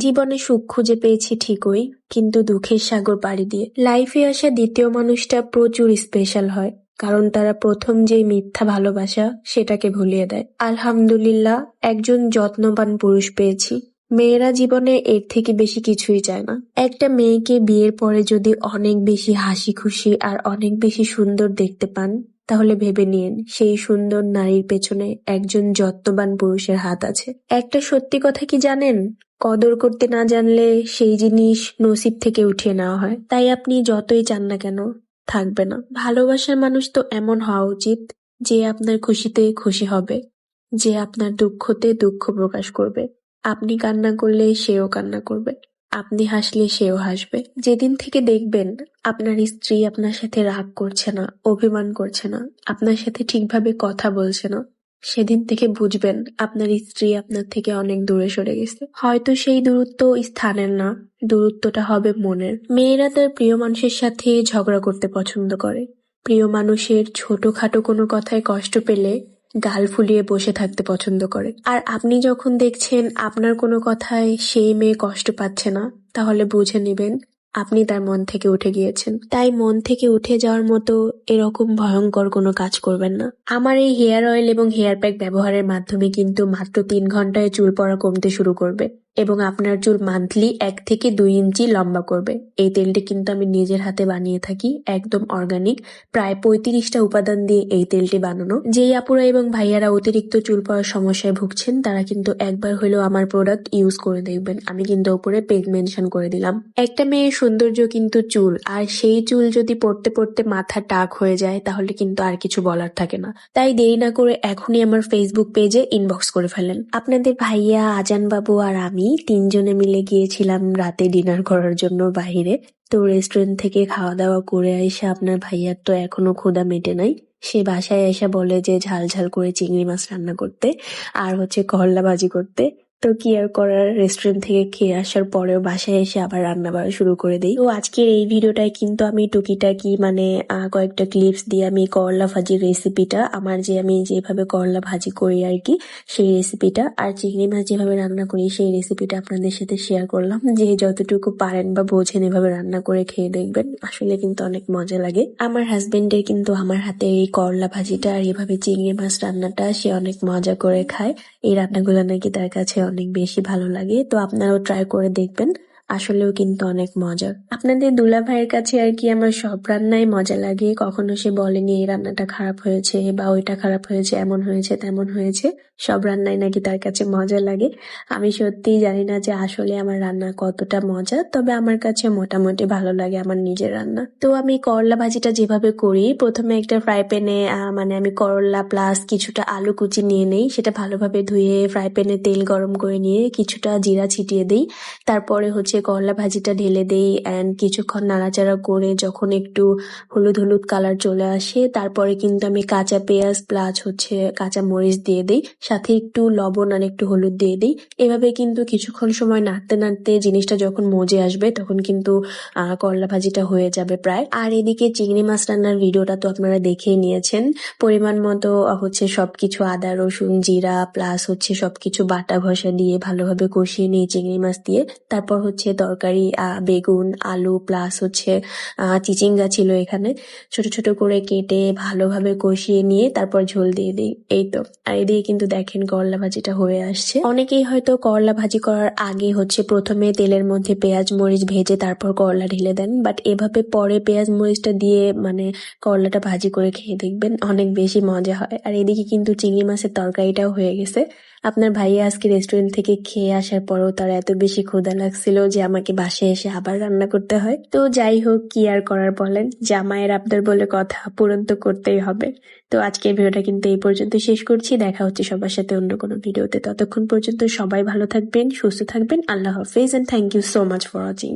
জীবনে সুখ খুঁজে পেয়েছি ঠিকই, কিন্তু দুঃখের সাগর পাড়ি দিয়ে। লাইফে আসা দ্বিতীয় মানুষটা প্রচুর স্পেশাল হয়, কারণ তারা প্রথম যে মিথ্যা ভালোবাসা সেটাকে ভুলিয়ে দেয়। আলহামদুলিল্লাহ, একজন যত্নবান পুরুষ পেয়েছি। মেয়েরা জীবনে এর থেকে বেশি কিছুই চায় না। একটা মেয়েকে বিয়ের পরে যদি অনেক বেশি হাসি খুশি আর অনেক বেশি সুন্দর দেখতে পান, তাহলে ভেবে নিন সেই সুন্দর নারীর পেছনে একজন যত্নবান পুরুষের হাত আছে। একটা সত্যি কথা কি জানেন? কদর করতে না জানলে সেই জিনিস নসিব থেকে উঠিয়ে নেওয়া হয়। তাই আপনি যতই চান না কেন, থাকবে না। ভালোবাসার মানুষ তো এমন হওয়া উচিত যে আপনার খুশিতে খুশি হবে, যে আপনার দুঃখতে দুঃখ প্রকাশ করবে। আপনি কান্না করলে সেও কান্না করবে, আপনি হাসলে সেও হাসবে। যেদিন থেকে দেখবেন আপনার স্ত্রী আপনার সাথে রাগ করছে না, অভিমান করছে না, আপনার সাথে ঠিকভাবে কথা বলছে না, সেদিন থেকে বুঝবেন আপনার স্ত্রী আপনার থেকে অনেক দূরে সরে গেছে। হয়তো সেই দূরত্ব স্থানের না, দূরত্বটা হবে মনের। মেয়েরা তার প্রিয় মানুষের সাথে ঝগড়া করতে পছন্দ করে। প্রিয় মানুষের ছোটখাটো কোনো কথায় কষ্ট পেলে গাল ফুলিয়ে বসে থাকতে পছন্দ করে। আর আপনি যখন দেখছেন আপনার কোনো কথায় সেই মেয়ে কষ্ট পাচ্ছে না, তাহলে বুঝে নেবেন আপনি তার মন থেকে উঠে গিয়েছেন। তাই মন থেকে উঠে যাওয়ার মতো এরকম ভয়ঙ্কর কোনো কাজ করবেন না। আমার এই হেয়ার অয়েল এবং হেয়ার প্যাক ব্যবহারের মাধ্যমে কিন্তু মাত্র 3 ঘন্টায় চুল পড়া কমতে শুরু করবে এবং আপনার চুল মান্থলি 1 থেকে 2 ইঞ্চি লম্বা করবে। এই তেলটি কিন্তু আমি নিজের হাতে বানিয়ে থাকি, একদম অর্গানিক। প্রায় 35টা উপাদান দিয়ে এই তেলটি বানানো। যেই আপুরা এবং ভাইয়ারা অতিরিক্ত চুল পড়ার সমস্যায় ভুগছেন, তারা কিন্তু একবার হলেও আমার প্রোডাক্ট ইউজ করে দেখবেন। আমি কিন্তু উপরে পেজ মেনশন করে দিলাম। একটা মেয়ের সৌন্দর্য কিন্তু চুল, আর সেই চুল যদি পড়তে পড়তে মাথা টাক হয়ে যায়, তাহলে কিন্তু আর কিছু বলার থাকে না। তাই দেরি না করে এখনই আমার ফেসবুক পেজে ইনবক্স করে ফেলেন। আপনাদের ভাইয়া, আজান বাবু আর আমি 3 জনে মিলে গিয়েছিলাম রাতে ডিনার করার জন্য বাইরে। তো রেস্টুরেন্ট থেকে খাওয়া দাওয়া করে এসে আপনার ভাইয়ার তো এখনো ক্ষুধা মেটে নাই। সে বাসায় এসে বলে যে ঝাল ঝাল করে চিংড়ি মাছ রান্না করতে আর করলা ভাজি করতে। তো কি আর করার, রেস্টুরেন্ট থেকে খেয়ে আসার পরেও বাসায় এসে আবার রান্না বাড়া শুরু করে দিই। তো আজকের এই ভিডিওটায় কিন্তু আমি টুকিটাকি কয়েকটা ক্লিপস দিয়ে আমি করলা ভাজির রেসিপিটা, আমার আমি যেভাবে করলা ভাজি করি আর কি, সেই রেসিপিটা আর চিংড়ি মাছ যেভাবে রান্না করি সেই রেসিপিটা আপনাদের সাথে শেয়ার করলাম। যে যতটুকু পারেন বা বোঝেন এভাবে রান্না করে খেয়ে দেখবেন, আসলে কিন্তু অনেক মজা লাগে। আমার হাজবেন্ডের কিন্তু আমার হাতে এই করলা ভাজিটা আর এভাবে চিংড়ি মাছ রান্নাটা সে অনেক মজা করে খায়। এই রান্নাগুলো নাকি তার কাছে অনেক বেশি ভালো লাগে। তো আপনারাও ট্রাই করে দেখবেন, আসলেও কিন্তু অনেক মজার। আপনাদের দুলা ভাইয়ের কাছে আর কি আমার সব রান্নাই মজা লাগে। কখনো সে বলেনি এই রান্নাটা খারাপ হয়েছে বা ওইটা খারাপ হয়েছে, এমন হয়েছে তেমন হয়েছে। সব রান্নাই নাকি তার কাছে মজা লাগে। আমি সত্যিই জানি না যে আসলে আমার রান্না কতটা মজা, তবে আমার কাছে মোটামুটি ভালো লাগে আমার নিজের রান্না। তো আমি করলা ভাজিটা যেভাবে করি, প্রথমে একটা ফ্রাই প্যানে আমি করলা প্লাস কিছুটা আলু কুচি নিয়ে নেই। সেটা ভালোভাবে ধুয়ে ফ্রাই প্যানে তেল গরম করে নিয়ে কিছুটা জিরা ছিটিয়ে দিই। তারপরে করলা ভাজিটা ঢেলে দেই অ্যান্ড কিছুক্ষণ নাড়াচাড়া করে যখন একটু হলুদ হলুদ কালার চলে আসে, তারপরে কিন্তু আমি কাঁচা পেঁয়াজ প্লাস কাঁচা মরিচ দিয়ে দিই, সাথে একটু লবণ আর একটু হলুদ দিয়ে দিই। এভাবে কিন্তু কিছুক্ষণ সময় নাড়তে নাড়তে জিনিসটা যখন মজে আসবে, তখন কিন্তু করলা ভাজিটা হয়ে যাবে প্রায়। আর এদিকে চিংড়ি মাছ রান্নার ভিডিওটা তো আপনারা দেখেই নিয়েছেন। পরিমাণ মতো সবকিছু আদা রসুন জিরা প্লাস সবকিছু বাটা ঘষা দিয়ে ভালোভাবে কষিয়ে নিই চিংড়ি মাছ দিয়ে। তারপর তরকারি বেগুন আলু প্লাস চিচিঙ্গা ছিল এখানে, ছোট ছোট করে কেটে ভালোভাবে কষিয়ে নিয়ে তারপর ঝোল দিয়ে দিই। এই তো। আর এদিকে কিন্তু দেখেন করলা ভাজিটা হয়ে আসছে। অনেকেই হয়তো করলা ভাজি করার আগে প্রথমে তেলের মধ্যে পেঁয়াজ মরিচ ভেজে তারপর করলা ঢেলে দেন, বাট এভাবে পরে পেঁয়াজ মরিচটা দিয়ে করলাটা ভাজি করে খেয়ে দেখবেন, অনেক বেশি মজা হয়। আর এদিকে কিন্তু চিংড়ি মাছের তরকারিটাও হয়ে গেছে। আপনার ভাইয়া আজকে রেস্টুরেন্ট থেকে খেয়ে আসার পরেও তার এত বেশি ক্ষুধা লাগছিল যে আমাকে বাসায় এসে আবার রান্না করতে হয়। তো যাই হোক, কি আর করার বলেন, জামাইয়ের আবদার বলে কথা, পূরণ তো করতেই হবে। তো আজকের ভিডিওটা কিন্তু এই পর্যন্ত শেষ করছি। দেখা হচ্ছে সবার সাথে অন্য কোনো ভিডিওতে। ততক্ষণ পর্যন্ত সবাই ভালো থাকবেন, সুস্থ থাকবেন। আল্লাহ হাফেজ and thank you so much for watching.